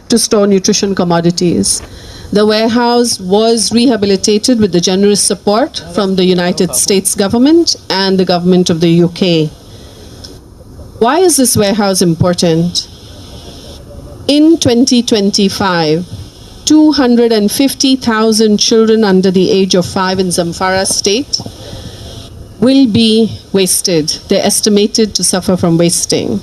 to store nutrition commodities. The warehouse was rehabilitated with the generous support from the United States government and the government of the UK. Why is this warehouse important? In 2025, 250,000 children under the age of 5 in Zamfara state will be wasted. They're estimated to suffer from wasting.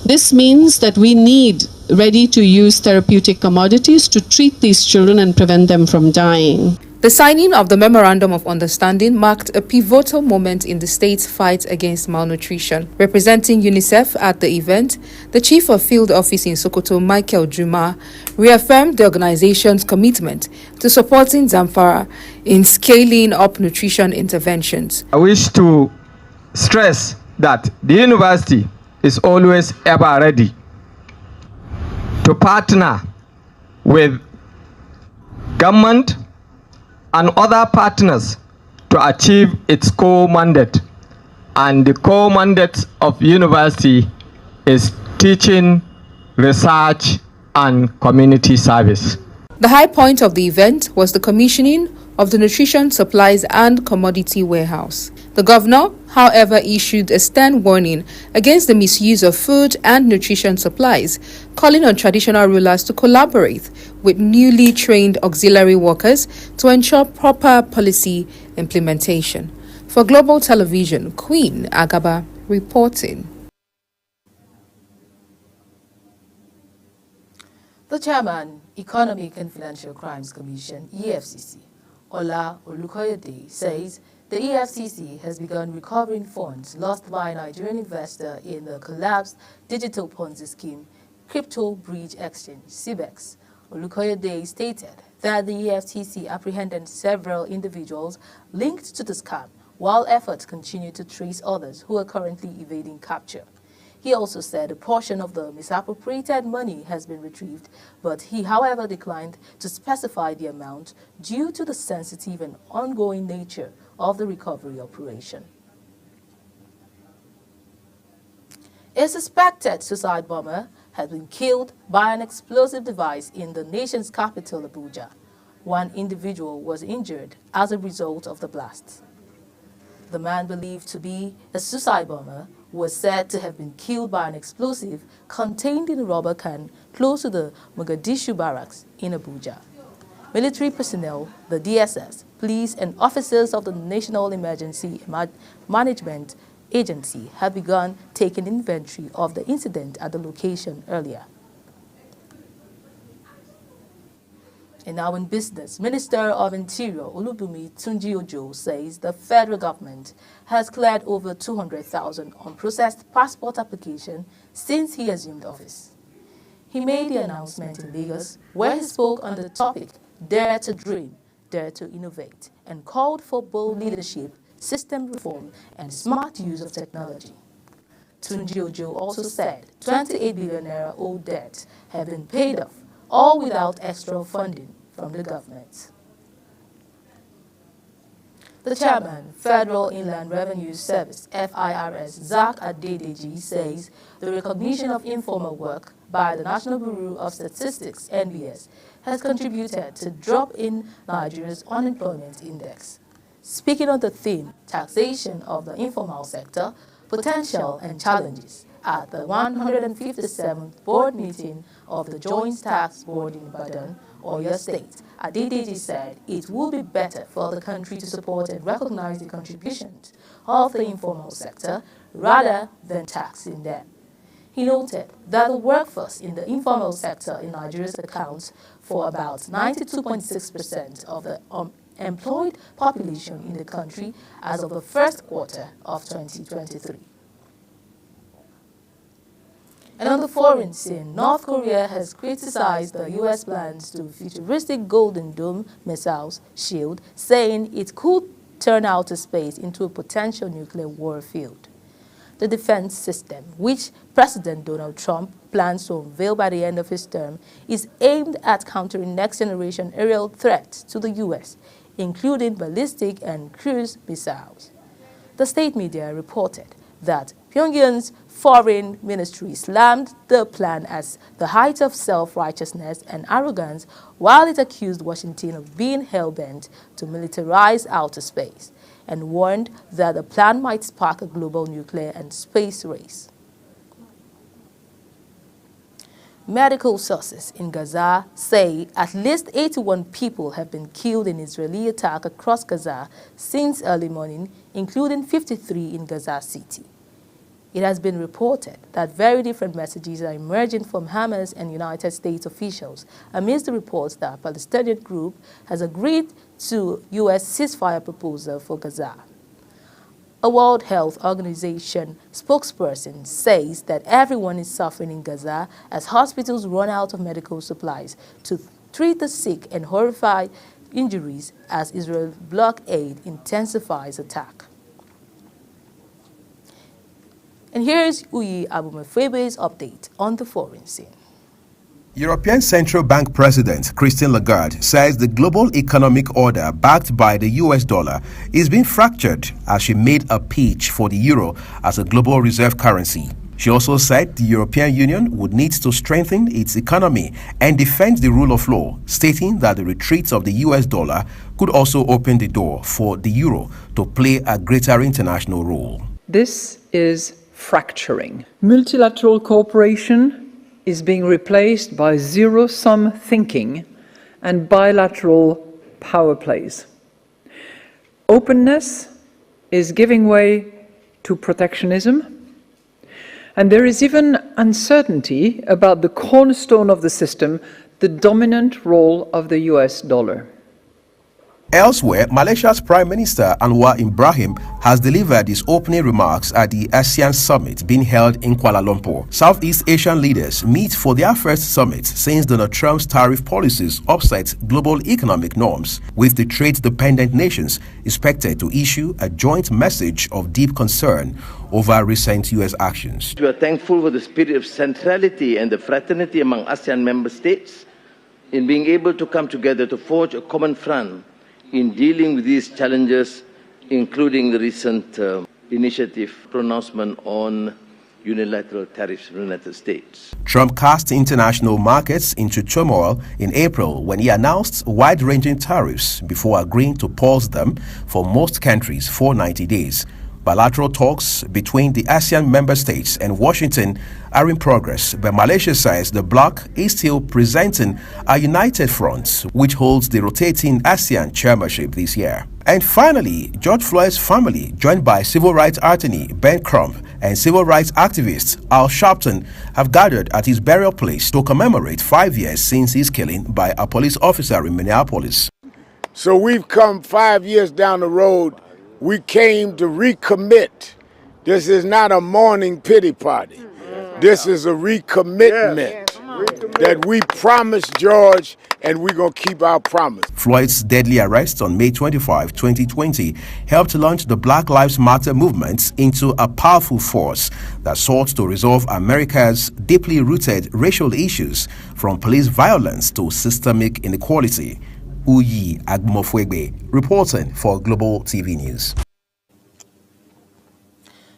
This means that we need ready-to-use therapeutic commodities to treat these children and prevent them from dying. The signing of the Memorandum of Understanding marked a pivotal moment in the state's fight against malnutrition. Representing UNICEF at the event, the Chief of Field Office in Sokoto, Michael Juma, reaffirmed the organization's commitment to supporting Zamfara in scaling up nutrition interventions. I wish to stress that the university is always ever ready to partner with government and other partners to achieve its core mandate. And the core mandate of university is teaching, research, and community service. The high point of the event was the commissioning of the Nutrition Supplies and Commodity Warehouse. The governor, however, issued a stern warning against the misuse of food and nutrition supplies, calling on traditional rulers to collaborate with newly trained auxiliary workers to ensure proper policy implementation. For Global Television, Queen Agaba reporting. The chairman, Economic and Financial Crimes Commission, EFCC, Ola Olukoyede, says the EFCC has begun recovering funds lost by a Nigerian investor in the collapsed digital Ponzi scheme, Crypto Bridge Exchange, CBEX. Olukoyede stated that the EFCC apprehended several individuals linked to the scam, while efforts continue to trace others who are currently evading capture. He also said a portion of the misappropriated money has been retrieved, but he, however, declined to specify the amount due to the sensitive and ongoing nature of the recovery operation. A suspected suicide bomber has been killed by an explosive device in the nation's capital, Abuja. One individual was injured as a result of the blast. The man, believed to be a suicide bomber, was said to have been killed by an explosive contained in a rubber can close to the Mogadishu barracks in Abuja. Military personnel, the DSS, police and officers of the National Emergency Management Agency have begun taking inventory of the incident at the location earlier. And now in business, Minister of Interior Olubunmi Tunji-Ojo says the federal government has cleared over 200,000 unprocessed passport applications since he assumed office. He made the announcement in Lagos, where he spoke on the topic, Dare to Dream, Dare to Innovate, and called for bold leadership, system reform, and smart use of technology. Tunji-Ojo also said 28 billion naira old debt have been paid off, all without extra funding from the government. The chairman, Federal Inland Revenue Service, FIRS, Zach Adedeji, says the recognition of informal work by the National Bureau of Statistics, NBS, has contributed to drop in Nigeria's unemployment index. Speaking on the theme, taxation of the informal sector, potential and challenges, at the 157th board meeting of the Joint Tax Board in Ibadan, Oyo State, Adedeji said it would be better for the country to support and recognize the contributions of the informal sector rather than taxing them. He noted that the workforce in the informal sector in Nigeria accounts for about 92.6% of the employed population in the country as of the first quarter of 2023. And on the foreign scene, North Korea has criticized the U.S. plans to futuristic Golden Dome missiles shield, saying it could turn outer space into a potential nuclear war field. The defense system, which President Donald Trump plans to unveil by the end of his term, is aimed at countering next-generation aerial threats to the U.S., including ballistic and cruise missiles. The state media reported that Pyongyang's foreign ministry slammed the plan as the height of self-righteousness and arrogance, while it accused Washington of being hell-bent to militarize outer space, and warned that the plan might spark a global nuclear and space race. Medical sources in Gaza say at least 81 people have been killed in Israeli attack across Gaza since early morning, including 53 in Gaza City. It has been reported that very different messages are emerging from Hamas and United States officials amidst the reports that a Palestinian group has agreed to U.S. ceasefire proposal for Gaza. A World Health Organization spokesperson says that everyone is suffering in Gaza as hospitals run out of medical supplies to treat the sick and horrified injuries as Israel's blockade intensifies attack. And here is Uyi Abumefebe's update on the foreign scene. European Central Bank President Christine Lagarde says the global economic order backed by the US dollar is being fractured as she made a pitch for the euro as a global reserve currency. She also said the European Union would need to strengthen its economy and defend the rule of law, stating that the retreat of the US dollar could also open the door for the euro to play a greater international role. This is fracturing. Multilateral cooperation is being replaced by zero-sum thinking and bilateral power plays. Openness is giving way to protectionism, and there is even uncertainty about the cornerstone of the system, the dominant role of the US dollar. Elsewhere, Malaysia's Prime Minister Anwar Ibrahim has delivered his opening remarks at the ASEAN Summit being held in Kuala Lumpur. Southeast Asian leaders meet for their first summit since Donald Trump's tariff policies upset global economic norms, with the trade-dependent nations expected to issue a joint message of deep concern over recent U.S. actions. We are thankful for the spirit of centrality and the fraternity among ASEAN member states in being able to come together to forge a common front in dealing with these challenges, including the recent initiative pronouncement on unilateral tariffs from the United States. Trump cast international markets into turmoil in April when he announced wide-ranging tariffs before agreeing to pause them for most countries for 90 days. Bilateral talks between the ASEAN member states and Washington are in progress, but Malaysia says the bloc is still presenting a united front, which holds the rotating ASEAN chairmanship this year. And finally, George Floyd's family, joined by civil rights attorney Ben Crump and civil rights activist Al Sharpton, have gathered at his burial place to commemorate 5 years since his killing by a police officer in Minneapolis. So we've come 5 years down the road. We came to recommit. This is not a mourning pity party. This is a recommitment that we promised George, and we're going to keep our promise. Floyd's deadly arrest on May 25, 2020 helped launch the Black Lives Matter movement into a powerful force that sought to resolve America's deeply rooted racial issues, from police violence to systemic inequality. Uyi Agmofwegbe, reporting for Global TV News.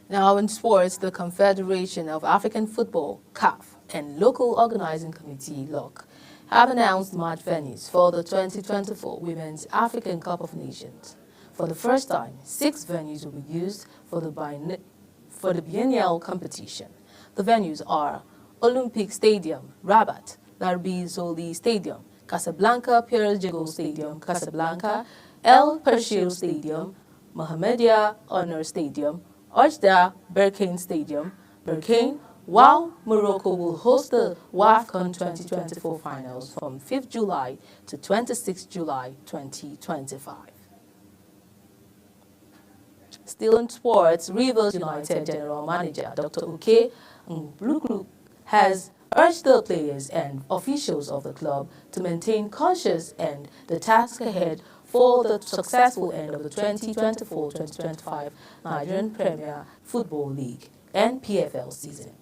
Now in sports, the Confederation of African Football, CAF, and local organizing committee, LOC, have announced match venues for the 2024 Women's African Cup of Nations. For the first time, 6 venues will be used for the biennial competition. The venues are Olympic Stadium, Rabat, Larbi Zoli Stadium, Casablanca Pierre Jago Stadium, Casablanca, El Pershil Stadium, Mohammedia Honor Stadium, Oujda Berkane Stadium, Berkane, while Morocco will host the WAFCON 2024 finals from 5th July to 26 July 2025. Still in sports, Rivers United General Manager Dr. Uke Ngluklu has urged the players and officials of the club to maintain caution and the task ahead for the successful end of the 2024-2025 Nigerian Premier Football League and PFL season.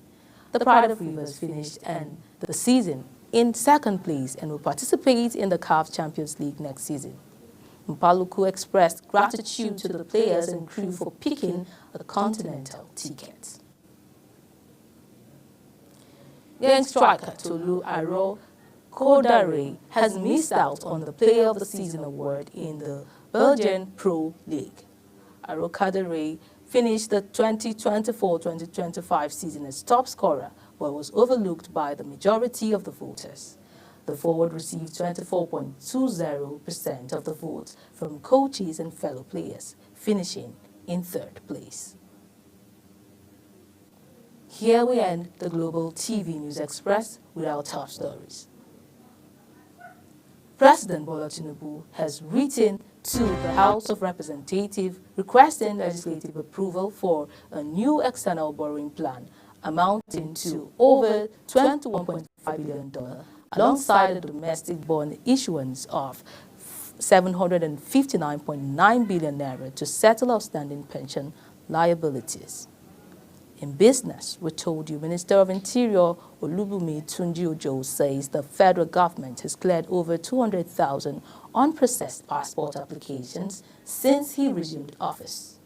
The Pride of Rivers finished the season in 2nd place and will participate in the CAF Champions League next season. Mpaluku expressed gratitude to the players and crew for picking a continental ticket. Gang striker Tolu Aro Kodare has missed out on the Player of the Season award in the Belgian Pro League. Aro Kodare finished the 2024-2025 season as top scorer, but was overlooked by the majority of the voters. The forward received 24.20% of the votes from coaches and fellow players, finishing in third place. Here we end the Global TV News Express with our top stories. President Bola Tinubu has written to the House of Representatives requesting legislative approval for a new external borrowing plan amounting to over $21.5 billion, alongside a domestic bond issuance of 759.9 billion naira to settle outstanding pension liabilities. In business, we told you Minister of Interior Olubunmi Tunji Ojo says the federal government has cleared over 200,000 unprocessed passport applications since he resumed office.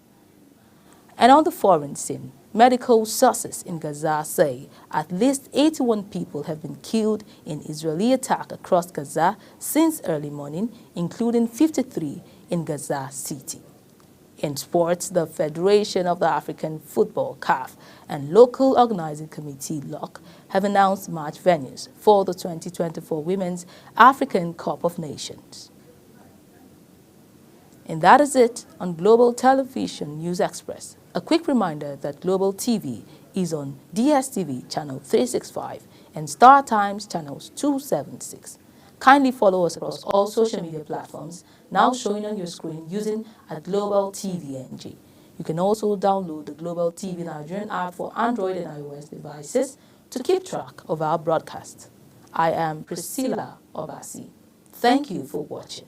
And on the foreign scene, medical sources in Gaza say at least 81 people have been killed in Israeli attack across Gaza since early morning, including 53 in Gaza City. In sports, the Federation of the African Football, CAF, and local organizing committee, LOC, have announced match venues for the 2024 Women's African Cup of Nations. And that is it on Global Television News Express. A quick reminder that Global TV is on DSTV channel 365 and Star Times channels 276. Kindly follow us across all social media platforms now showing on your screen using @Global TV NG. You can also download the Global TV Nigerian app for Android and iOS devices to keep track of our broadcast. I am Priscilla Obasi. Thank you for watching.